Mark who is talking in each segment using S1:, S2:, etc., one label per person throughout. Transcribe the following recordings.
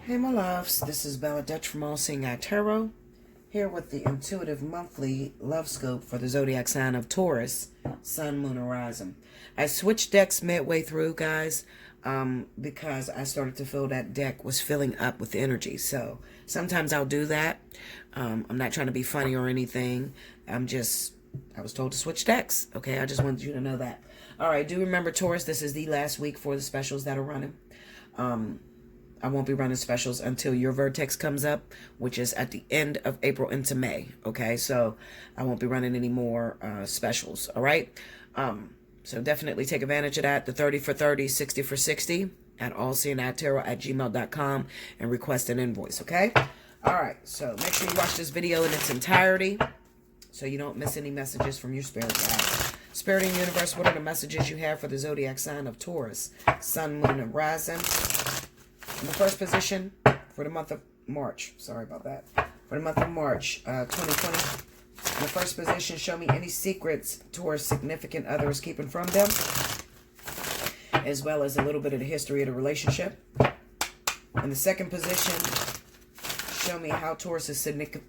S1: Hey my loves, this is Bella Dutch from Allseeingeyetarot, here with the intuitive monthly love scope for the zodiac sign of Taurus, Sun, Moon, and Rising. I switched decks midway through, guys, because I started to feel that deck was filling up with energy. So sometimes I'll do that. I'm not trying to be funny or anything. I was told to switch decks. Okay, I just wanted you to know that. All right, do remember, Taurus, this is the last week for the specials that are running. I won't be running specials until your vertex comes up, which is at the end of April into May. Okay, so I won't be running any more specials. All right, so definitely take advantage of that. The 30 for 30, 60 for 60 at allseeingeyetarot@gmail.com and request an invoice. Okay, all right, so make sure you watch this video in its entirety so you don't miss any messages from your spirit guides. Spirit and universe, what are the messages you have for the zodiac sign of Taurus, Sun, Moon, and Rising? In the first position for the month of March. Sorry about that. For the month of March 2020. In the first position, show me any secrets Taurus significant others keeping from them, as well as a little bit of the history of the relationship. In the second position, show me how Taurus's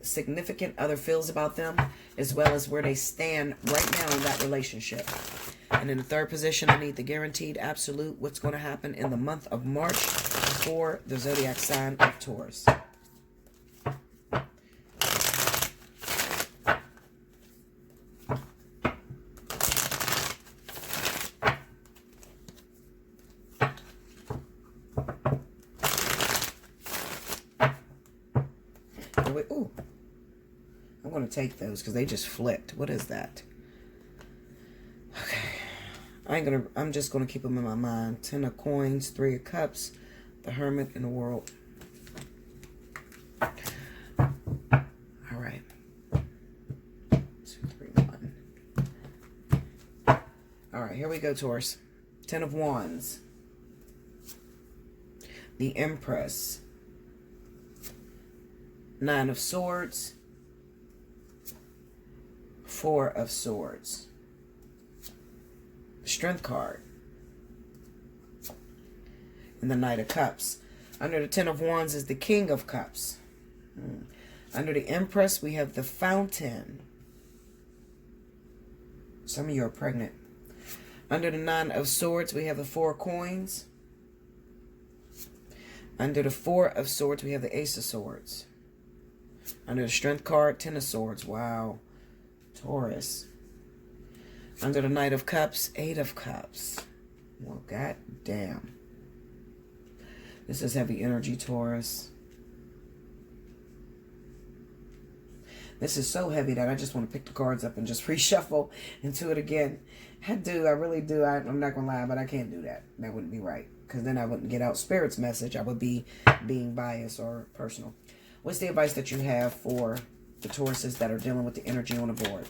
S1: significant other feels about them, as well as where they stand right now in that relationship. And in the third position, I need the guaranteed absolute what's going to happen in the month of March for the zodiac sign of Taurus. Ooh, I'm going to take those because they just flipped. What is that? Okay. I'm just going to keep them in my mind. 10 of coins, 3 of cups, the hermit, and the world. All right. 2, 3, 1. All right, here we go, Taurus. 10 of wands. The Empress. 9 of swords. 4 of swords. Strength card. And the Knight of Cups. Under the 10 of Wands is the King of Cups. Under the Empress, we have the Fountain. Some of you are pregnant. Under the 9 of Swords, we have the 4 coins. Under the 4 of Swords, we have the Ace of Swords. Under the Strength card, 10 of Swords. Wow. Taurus. Under the Knight of Cups, 8 of Cups. Well, god damn. This is heavy energy, Taurus. This is so heavy that I just want to pick the cards up and just reshuffle into it again. I really do. I'm not going to lie, but I can't do that. That wouldn't be right. Because then I wouldn't get out Spirit's message. I would be being biased or personal. What's the advice that you have for the Tauruses that are dealing with the energy on the board?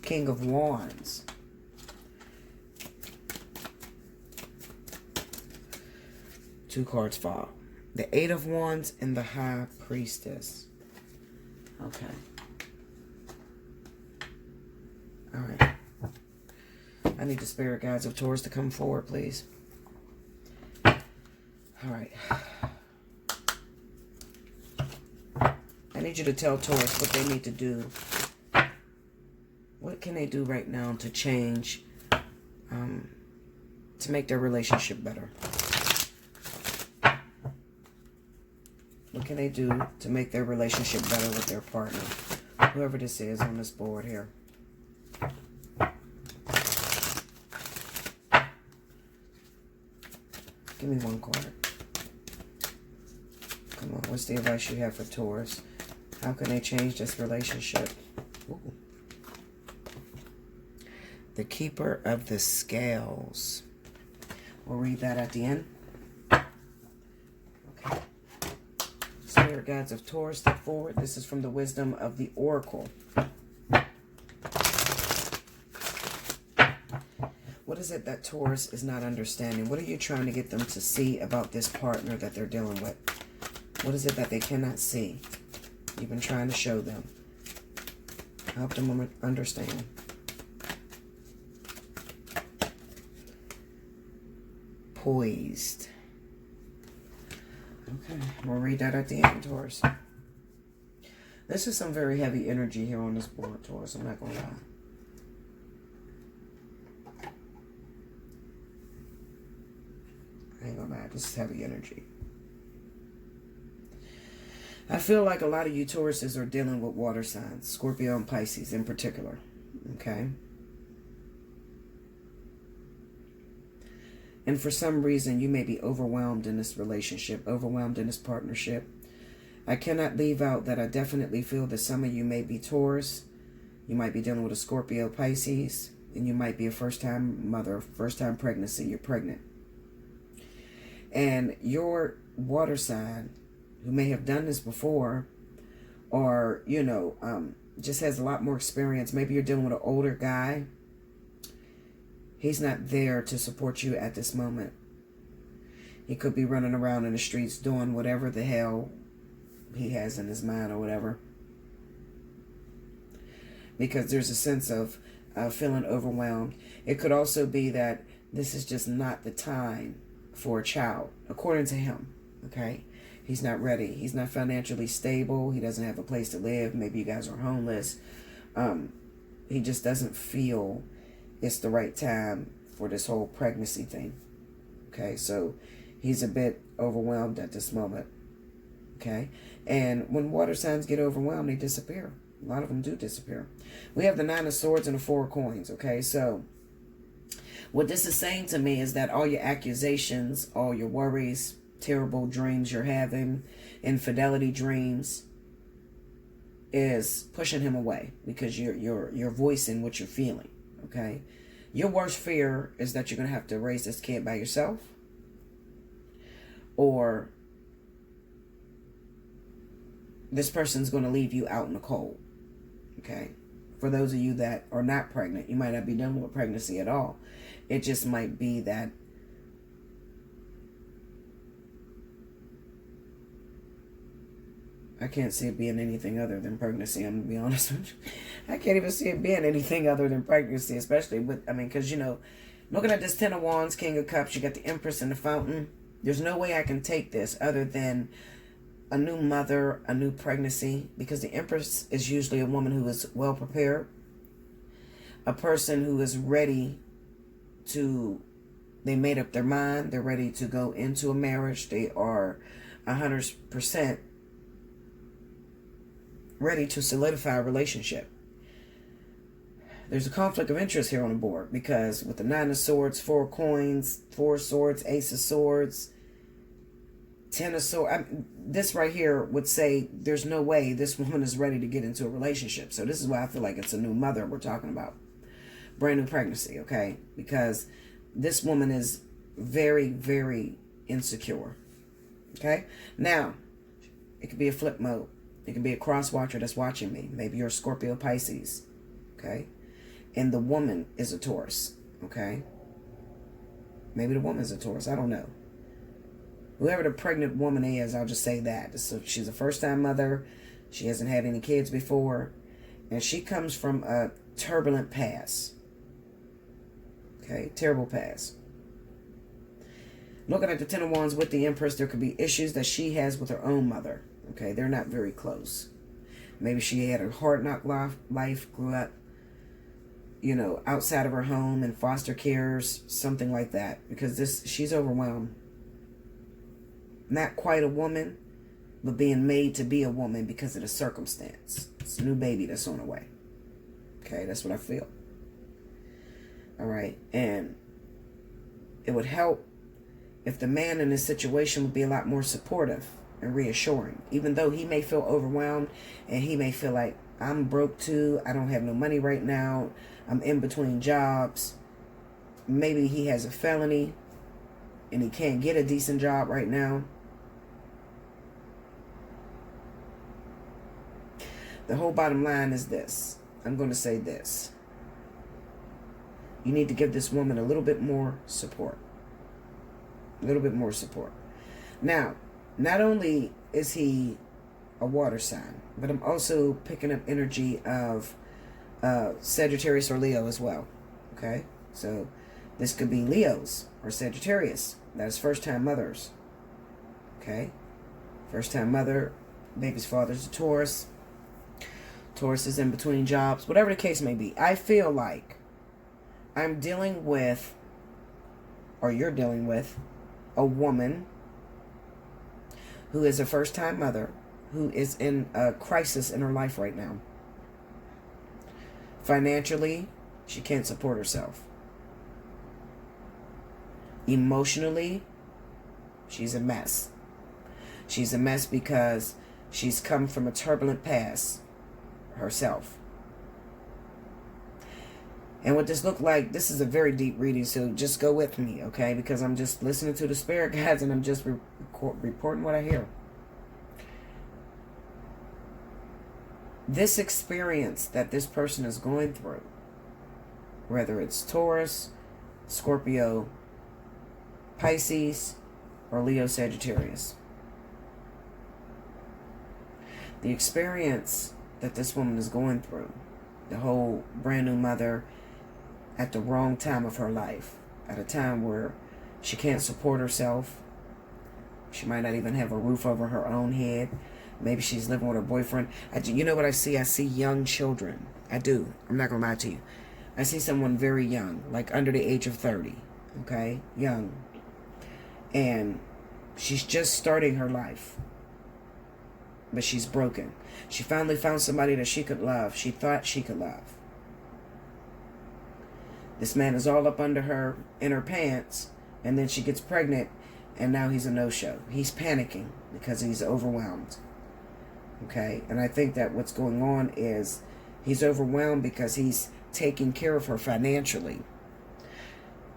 S1: King of Wands. Two cards fall. The 8 of Wands and the High Priestess. Okay. All right. I need the spirit guides of Taurus to come forward, please. All right. I need you to tell Taurus what they need to do. What can they do right now to change, to make their relationship better? What can they do to make their relationship better with their partner? Whoever this is on this board here. Give me one card. Come on, what's the advice you have for Taurus? How can they change this relationship? Ooh. The Keeper of the Scales. We'll read that at the end. Okay. Spirit guides of Taurus, step forward. This is from the wisdom of the Oracle. What is it that Taurus is not understanding? What are you trying to get them to see about this partner that they're dealing with? What is it that they cannot see? You've been trying to show them. Help them understand. poised. Okay, we'll read that at the end, Taurus. This is some very heavy energy here on this board, Taurus. I'm not going to lie. I ain't gonna lie, this is heavy energy. I feel like a lot of you Tauruses are dealing with water signs, Scorpio and Pisces in particular. Okay? And for some reason, you may be overwhelmed in this relationship, overwhelmed in this partnership. I cannot leave out that I definitely feel that some of you may be Taurus. You might be dealing with a Scorpio, Pisces, and you might be a first-time mother, first-time pregnancy. You're pregnant. And your water sign, who may have done this before, or, you know, just has a lot more experience. Maybe you're dealing with an older guy. He's not there to support you at this moment. He could be running around in the streets doing whatever the hell he has in his mind or whatever. Because there's a sense of feeling overwhelmed. It could also be that this is just not the time for a child, according to him. Okay? He's not ready. He's not financially stable. He doesn't have a place to live. Maybe you guys are homeless. He just doesn't feel it's the right time for this whole pregnancy thing. Okay, so he's a bit overwhelmed at this moment. Okay, and when water signs get overwhelmed, they disappear. A lot of them do disappear. We have the Nine of Swords and the Four of Coins. Okay, so what this is saying to me is that all your accusations, all your worries, terrible dreams you're having, infidelity dreams, is pushing him away because you're voicing what you're feeling. Okay, your worst fear is that you're going to have to raise this kid by yourself, or this person's going to leave you out in the cold. Okay, for those of you that are not pregnant, you might not be dealing with pregnancy at all. It just might be that I can't see it being anything other than pregnancy. I'm going to be honest with you. I can't even see it being anything other than pregnancy, especially with, I mean, because, you know, looking at this Ten of Wands, King of Cups, you got the Empress and the Fountain. There's no way I can take this other than a new mother, a new pregnancy, because the Empress is usually a woman who is well prepared, a person who is ready to, they made up their mind, they're ready to go into a marriage, they are 100% ready to solidify a relationship. There's a conflict of interest here on the board because with the Nine of Swords, Four of Coins, Four of Swords, Ace of Swords, Ten of Swords, this right here would say there's no way this woman is ready to get into a relationship. So this is why I feel like it's a new mother we're talking about. Brand new pregnancy, okay? Because this woman is very, very insecure. Okay? Now, it could be a flip mode. It could be a cross watcher that's watching me. Maybe you're a Scorpio, Pisces. Okay? And the woman is a Taurus. Okay? Maybe the woman is a Taurus. I don't know. Whoever the pregnant woman is, I'll just say that. So she's a first-time mother. She hasn't had any kids before. And she comes from a turbulent past. Okay? Terrible past. Looking at the Ten of Wands with the Empress, there could be issues that she has with her own mother. Okay, they're not very close. Maybe she had a hard knock life, grew up, you know, outside of her home in foster cares, something like that. Because she's overwhelmed. Not quite a woman, but being made to be a woman because of the circumstance. It's a new baby that's on the way. Okay, that's what I feel. All right, and it would help if the man in this situation would be a lot more supportive and reassuring, even though he may feel overwhelmed and he may feel like, I'm broke too, I don't have no money right now, I'm in between jobs, maybe he has a felony and he can't get a decent job right now. The whole bottom line is this. I'm going to say this. You need to give this woman a little bit more support. A little bit more support. Now, not only is he a water sign, but I'm also picking up energy of Sagittarius or Leo as well. Okay? So This could be Leos or Sagittarius. That is first-time mothers. Okay? First-time mother, baby's father's a Taurus. Taurus is in between jobs. Whatever the case may be. I feel like I'm dealing with, or you're dealing with, a woman who is a first-time mother who is in a crisis in her life right now. Financially, she can't support herself. Emotionally, she's a mess. She's a mess because she's come from a turbulent past herself. And what this looked like, this is a very deep reading, so just go with me, okay? Because I'm just listening to the spirit guides and I'm just reporting what I hear. This experience that this person is going through, whether it's Taurus, Scorpio, Pisces, or Leo Sagittarius, the experience that this woman is going through, the whole brand new mother at the wrong time of her life, at a time where she can't support herself, she might not even have a roof over her own head, maybe she's living with her boyfriend. You know what I see? I see young children. I do. I'm not going to lie to you. I see someone very young, like under the age of 30, okay? Young. And she's just starting her life. But she's broken. She finally found somebody that she could love. She thought she could love. This man is all up under her, in her pants, and then she gets pregnant, and now he's a no-show. He's panicking because he's overwhelmed. Okay? And I think that what's going on is he's overwhelmed because he's taking care of her financially.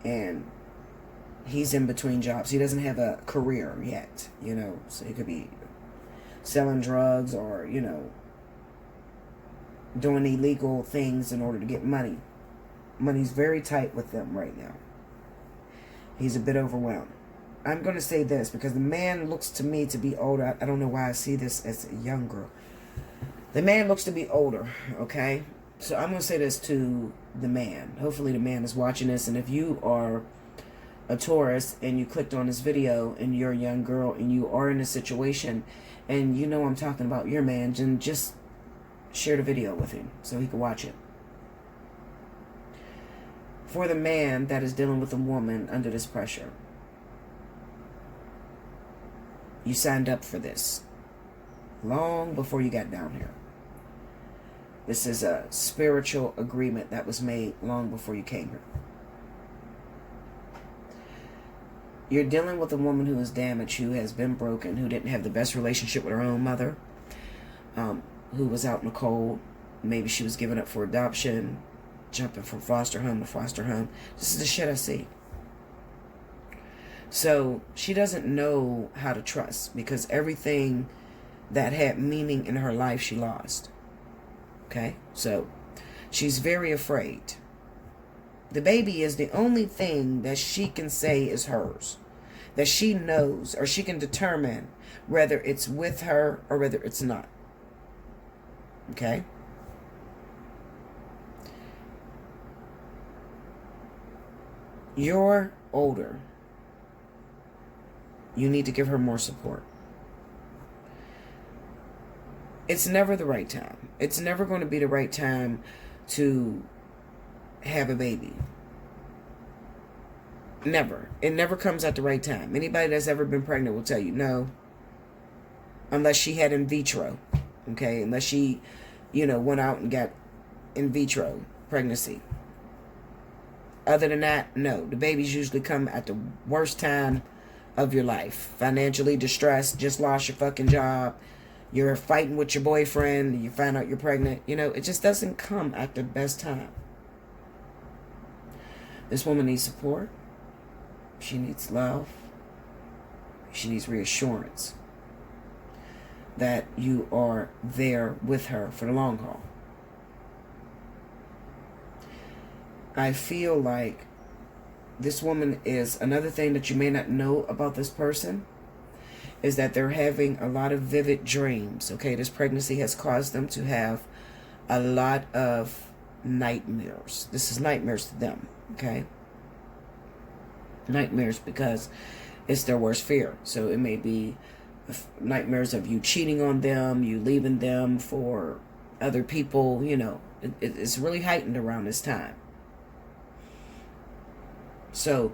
S1: And he's in between jobs. He doesn't have a career yet, you know. So he could be selling drugs or, you know, doing illegal things in order to get money. Money's very tight with them right now. He's a bit overwhelmed. I'm going to say this because the man looks to me to be older. I don't know why I see this as a young girl. The man looks to be older, okay? So I'm going to say this to the man. Hopefully the man is watching this. And if you are a Taurus and you clicked on this video and you're a young girl and you are in a situation and you know I'm talking about your man, then just share the video with him so he can watch it. For the man that is dealing with a woman under this pressure, you signed up for this long before you got down here. This is a spiritual agreement that was made long before you came here. You're dealing with a woman who is damaged, who has been broken, who didn't have the best relationship with her own mother, who was out in the cold. Maybe she was given up for adoption, jumping from foster home to foster home. This is the shit I see. So she doesn't know how to trust because everything that had meaning in her life she lost. Okay? So she's very afraid. The baby is the only thing that she can say is hers. That she knows or she can determine whether it's with her or whether it's not. Okay? You're older. You need to give her more support. It's never the right time. It's never going to be the right time to have a baby. Never. It never comes at the right time. Anybody that's ever been pregnant will tell you no. Unless she had in vitro. Okay? Unless she, you know, went out and got in vitro pregnancy. Other than that, no. The babies usually come at the worst time of your life. Financially distressed, just lost your fucking job, you're fighting with your boyfriend, you find out you're pregnant. You know, it just doesn't come at the best time. This woman needs support. She needs love. She needs reassurance that you are there with her for the long haul. I feel like this woman is, another thing that you may not know about this person is that they're having a lot of vivid dreams. Okay, this pregnancy has caused them to have a lot of nightmares. This is nightmares to them. Okay, Nightmares because it's their worst fear. So it may be nightmares of you cheating on them, you leaving them for other people. You know, it's really heightened around this time. So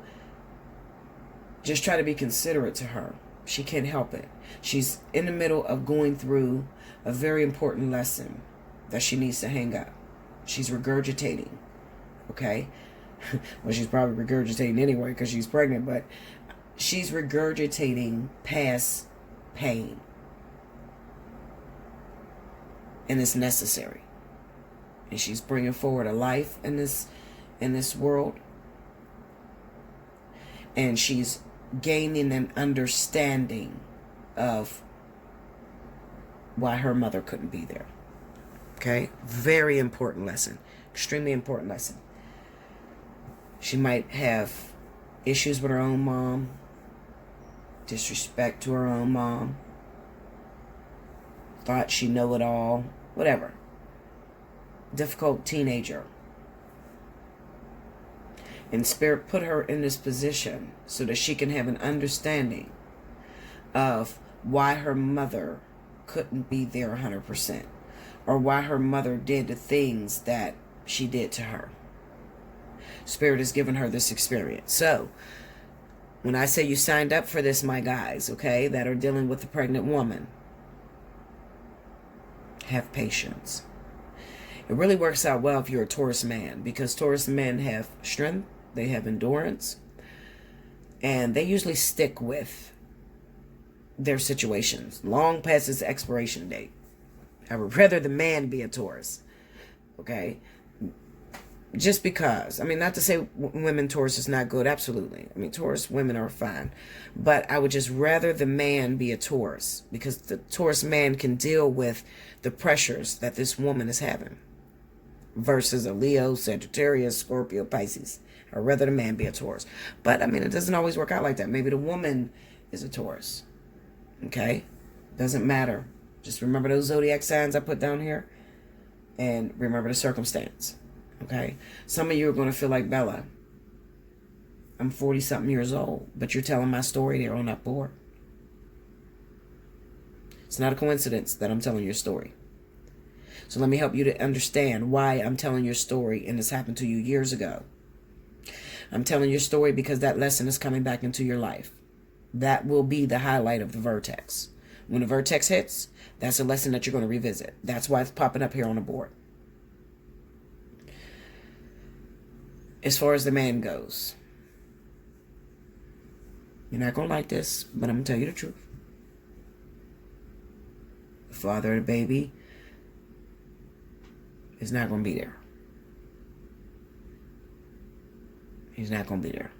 S1: just try to be considerate to her. She can't help it. She's in the middle of going through a very important lesson that she needs to hang up. She's regurgitating. Okay? Well, she's probably regurgitating anyway because she's pregnant, but she's regurgitating past pain. And it's necessary. And she's bringing forward a life in this world. And she's gaining an understanding of why her mother couldn't be there. Okay? Very important lesson. Extremely important lesson. She might have issues with her own mom, disrespect to her own mom, thought she know it all, whatever. Difficult teenager. And Spirit put her in this position so that she can have an understanding of why her mother couldn't be there 100%, or why her mother did the things that she did to her. Spirit has given her this experience. So when I say you signed up for this, my guys, okay, that are dealing with a pregnant woman, have patience. It really works out well if you're a Taurus man, because Taurus men have strength, they have endurance, and they usually stick with their situations long past its expiration date. I would rather the man be a Taurus, okay? Just because. I mean, not to say women Taurus is not good. Absolutely. I mean, Taurus women are fine. But I would just rather the man be a Taurus, because the Taurus man can deal with the pressures that this woman is having, versus a Leo, Sagittarius, Scorpio, Pisces. I'd rather the man be a Taurus. But, I mean, it doesn't always work out like that. Maybe the woman is a Taurus. Okay? Doesn't matter. Just remember those zodiac signs I put down here. And remember the circumstance. Okay? Some of you are going to feel like Bella. I'm 40-something years old, but you're telling my story there on that board. It's not a coincidence that I'm telling your story. So let me help you to understand why I'm telling your story, and this happened to you years ago. I'm telling your story because that lesson is coming back into your life. That will be the highlight of the vertex. When the vertex hits, that's a lesson that you're going to revisit. That's why it's popping up here on the board. As far as the man goes, you're not going to like this, but I'm going to tell you the truth. The father of the baby is not going to be there. He's not going to be there.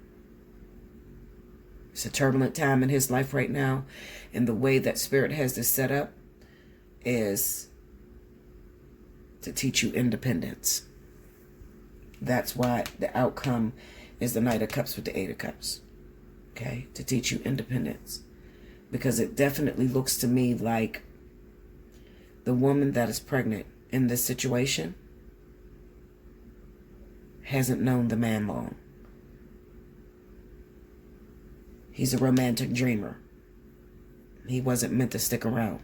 S1: It's a turbulent time in his life right now. And the way that Spirit has this set up is to teach you independence. That's why the outcome is the Knight of Cups with the Eight of Cups. Okay? To teach you independence. Because it definitely looks to me like the woman that is pregnant in this situation hasn't known the man long. He's a romantic dreamer. He wasn't meant to stick around.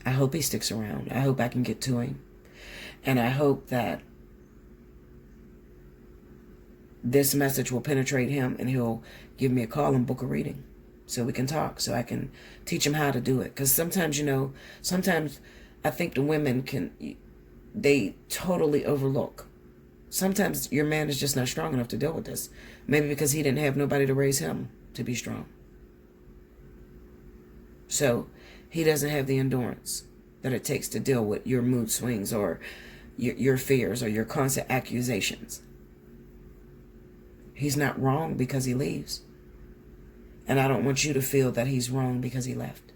S1: I hope he sticks around. I hope I can get to him. And I hope that this message will penetrate him and he'll give me a call and book a reading so we can talk, so I can teach him how to do it. Because sometimes, sometimes I think the women they totally overlook. Sometimes your man is just not strong enough to deal with this. Maybe because he didn't have nobody to raise him to be strong. So he doesn't have the endurance that it takes to deal with your mood swings or your fears or your constant accusations. He's not wrong because he leaves. And I don't want you to feel that he's wrong because he left.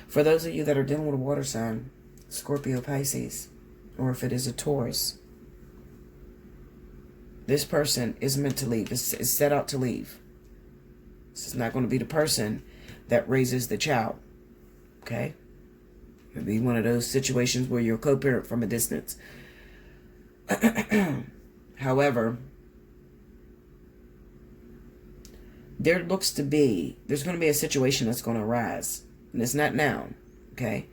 S1: For those of you that are dealing with a water sign, Scorpio, Pisces, or if it is a Taurus, this person is meant to leave. Is set out to leave. This is not going to be the person that raises the child. Okay? Maybe one of those situations where you're a co-parent from a distance. However, there's going to be a situation that's going to arise. And it's not now. Okay?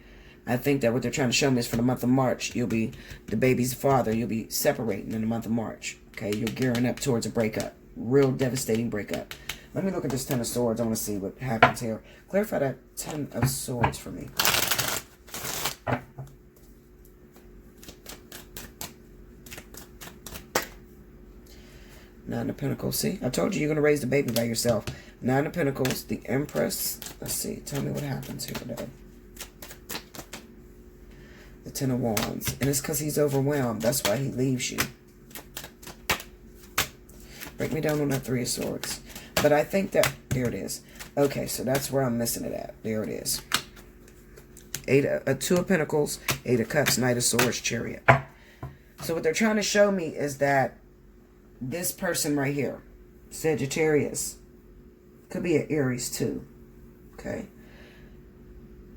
S1: I think that what they're trying to show me is for the month of March, you'll be the baby's father. You'll be separating in the month of March. Okay? You're gearing up towards a breakup. Real devastating breakup. Let me look at this Ten of Swords. I want to see what happens here. Clarify that Ten of Swords for me. Nine of Pentacles. See? I told you you're going to raise the baby by yourself. Nine of Pentacles. The Empress. Let's see. Tell me what happens here today. The Ten of Wands. And it's because he's overwhelmed. That's why he leaves you. Break me down on that Three of Swords. But I think that... There it is. Okay, so that's where I'm missing it at. There it is. Two of Pentacles. Eight of Cups. Knight of Swords. Chariot. So what they're trying to show me is that this person right here, Sagittarius, could be an Aries too. Okay.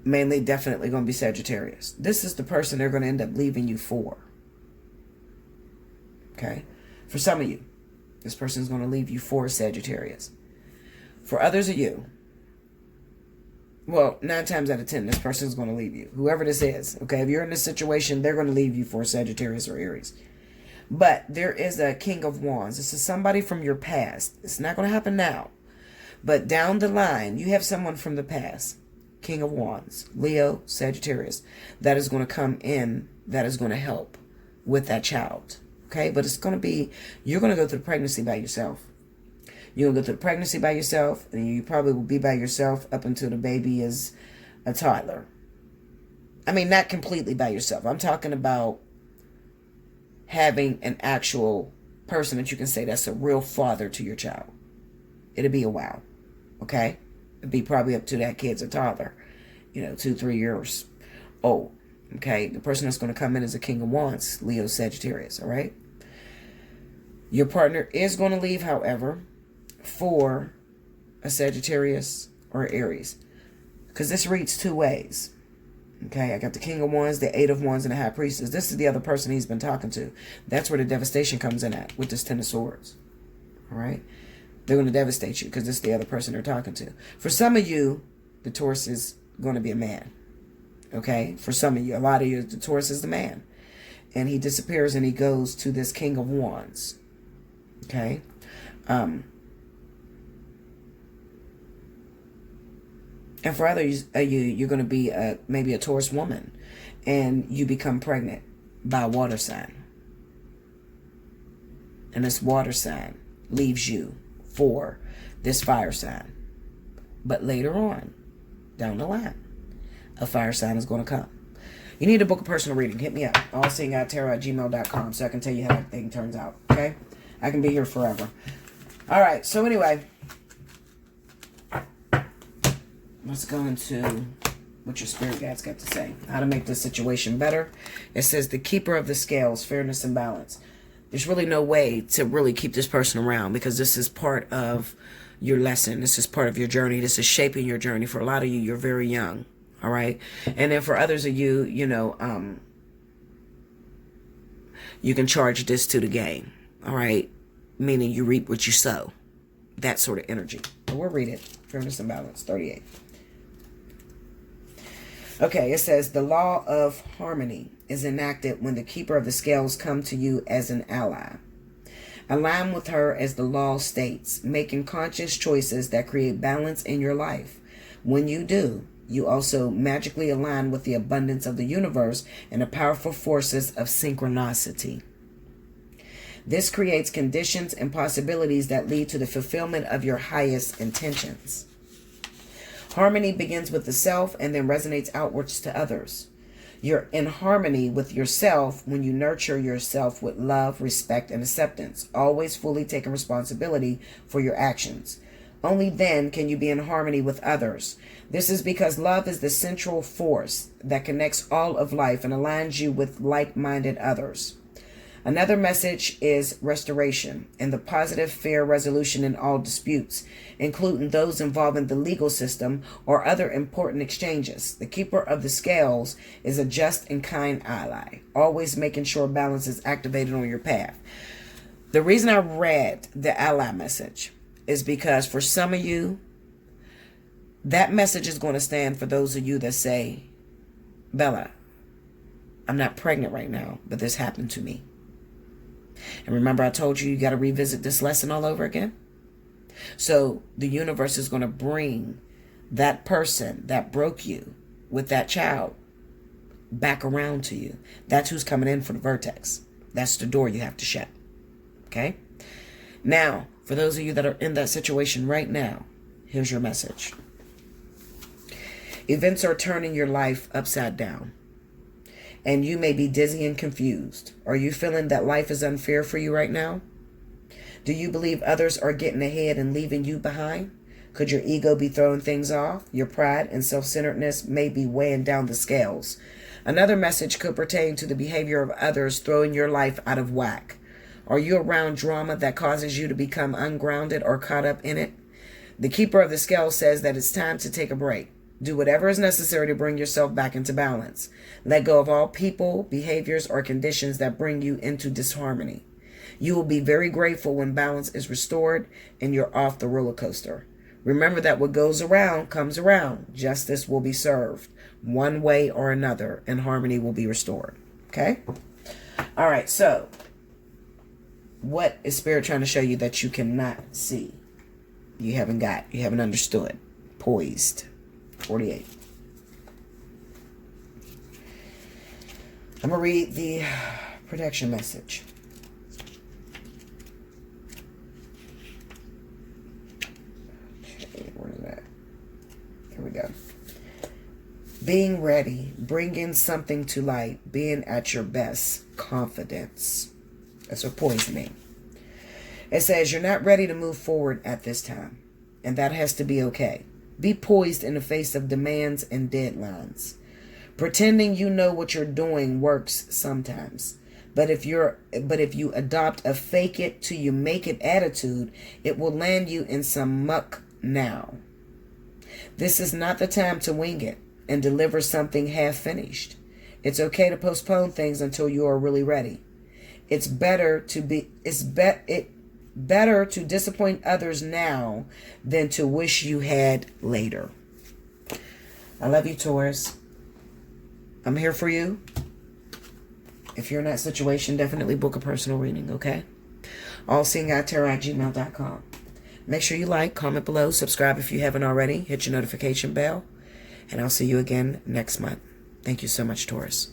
S1: Mainly, definitely going to be Sagittarius. This is the person they're going to end up leaving you for. Okay. For some of you, this person is going to leave you for Sagittarius. For others of you, well, 9 times out of 10, this person is going to leave you. Whoever this is. Okay. If you're in this situation, they're going to leave you for Sagittarius or Aries. But there is a King of Wands. This is somebody from your past. It's not going to happen now. But down the line, you have someone from the past. King of Wands. Leo, Sagittarius. That is going to come in. That is going to help with that child. Okay? But it's going to be... You're going to go through the pregnancy by yourself. You're going to go through the pregnancy by yourself. And you probably will be by yourself up until the baby is a toddler. I mean, not completely by yourself. I'm talking about having an actual person that you can say that's a real father to your child. It'll be a while. Okay? It'll be probably up to that kid's a toddler. 2-3 years old. Okay? The person that's going to come in is a King of Wands, Leo, Sagittarius. Alright? Your partner is going to leave, however, for a Sagittarius or Aries. Because this reads 2 ways. Okay, I got the King of Wands, the Eight of Wands, and the High Priestess. This is the other person he's been talking to. That's where the devastation comes in at, with this Ten of Swords. All right? They're going to devastate you because this is the other person they're talking to. For some of you, the Taurus is going to be a man. Okay? For some of you, a lot of you, the Taurus is the man. And he disappears and he goes to this King of Wands. Okay? And for others, you're going to be maybe a Taurus woman. And you become pregnant by a water sign. And this water sign leaves you for this fire sign. But later on, down the line, a fire sign is going to come. You need to book a personal reading. Hit me up. Allseeingeyetarot@gmail.com so I can tell you how everything turns out. Okay? I can be here forever. All right. So anyway... Let's go into what your spirit guides got to say. How to make this situation better. It says the keeper of the scales, fairness and balance. There's really no way to really keep this person around because this is part of your lesson. This is part of your journey. This is shaping your journey. For a lot of you, you're very young. All right. And then for others of you, you can charge this to the game. All right. Meaning you reap what you sow. That sort of energy. But we'll read it. Fairness and balance, 38. Okay, it says, the law of harmony is enacted when the keeper of the scales come to you as an ally. Align with her as the law states, making conscious choices that create balance in your life. When you do, you also magically align with the abundance of the universe and the powerful forces of synchronicity. This creates conditions and possibilities that lead to the fulfillment of your highest intentions. Harmony begins with the self and then resonates outwards to others. You're in harmony with yourself when you nurture yourself with love, respect, and acceptance, always fully taking responsibility for your actions. Only then can you be in harmony with others. This is because love is the central force that connects all of life and aligns you with like-minded others. Another message is restoration and the positive, fair resolution in all disputes, including those involving the legal system or other important exchanges. The keeper of the scales is a just and kind ally, always making sure balance is activated on your path. The reason I read the ally message is because for some of you, that message is going to stand for those of you that say, Bella, I'm not pregnant right now, but this happened to me. And remember I told you got to revisit this lesson all over again? So the universe is going to bring that person that broke you with that child back around to you. That's who's coming in for the vertex. That's the door you have to shut. Okay? Now, for those of you that are in that situation right now, here's your message. Events are turning your life upside down, and you may be dizzy and confused. Are you feeling that life is unfair for you right now? Do you believe others are getting ahead and leaving you behind? Could your ego be throwing things off? Your pride and self-centeredness may be weighing down the scales. Another message could pertain to the behavior of others throwing your life out of whack. Are you around drama that causes you to become ungrounded or caught up in it? The keeper of the scale says that it's time to take a break. Do whatever is necessary to bring yourself back into balance. Let go of all people, behaviors, or conditions that bring you into disharmony. You will be very grateful when balance is restored and you're off the roller coaster. Remember that what goes around comes around. Justice will be served one way or another, and harmony will be restored. Okay? All right, so what is Spirit trying to show you that you cannot see? You haven't understood. Poised. 48. I'm going to read the protection message. Okay, where is that? Here we go. Being ready, bringing something to light, being at your best, confidence. That's what poisoning. It says you're not ready to move forward at this time, and that has to be okay. Be poised in the face of demands and deadlines. Pretending you know what you're doing works sometimes. But if you adopt a fake it till you make it attitude, it will land you in some muck now. This is not the time to wing it and deliver something half finished. It's okay to postpone things until you are really ready. It's better to disappoint others now than to wish you had later. I love you, Taurus. I'm here for you. If you're in that situation, definitely book a personal reading, okay? Allseeingeyetarot@gmail.com. Make sure you like, comment below, subscribe if you haven't already, hit your notification bell, and I'll see you again next month. Thank you so much, Taurus.